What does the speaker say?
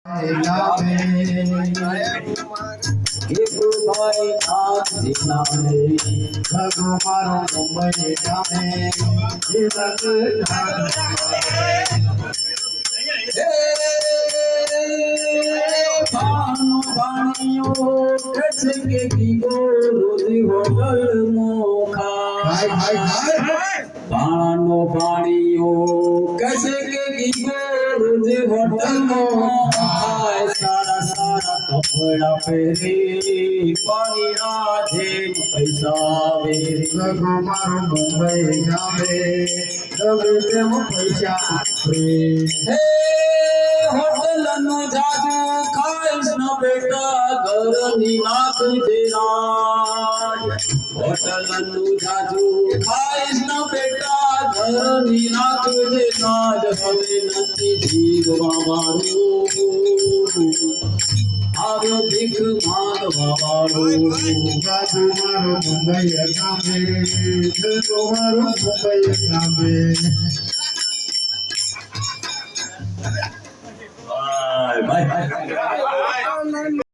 પાણો પાણીઓ કસે કે ગીગો રોજ હોટલ માં સારા સારા કપડા પહેરી પાણી રાધે પૈસા આવે મારો મુંબઈ જાવે ગમે તેમ પૈસા આપે હોટલ નું જાજુ ખાઈશ ન બેટા ઘરની નાખજે રાજ હોટલ નું જાજુ ખાઈશ ન બેટા ઘરની નાખજે રાજ હવે નથી જીવવા મારું આવ્યો ભીખ માંગવા વાળો બાજુ મારો મુંબઈ ગામે મારો મુંબઈ ગામે બાય બાય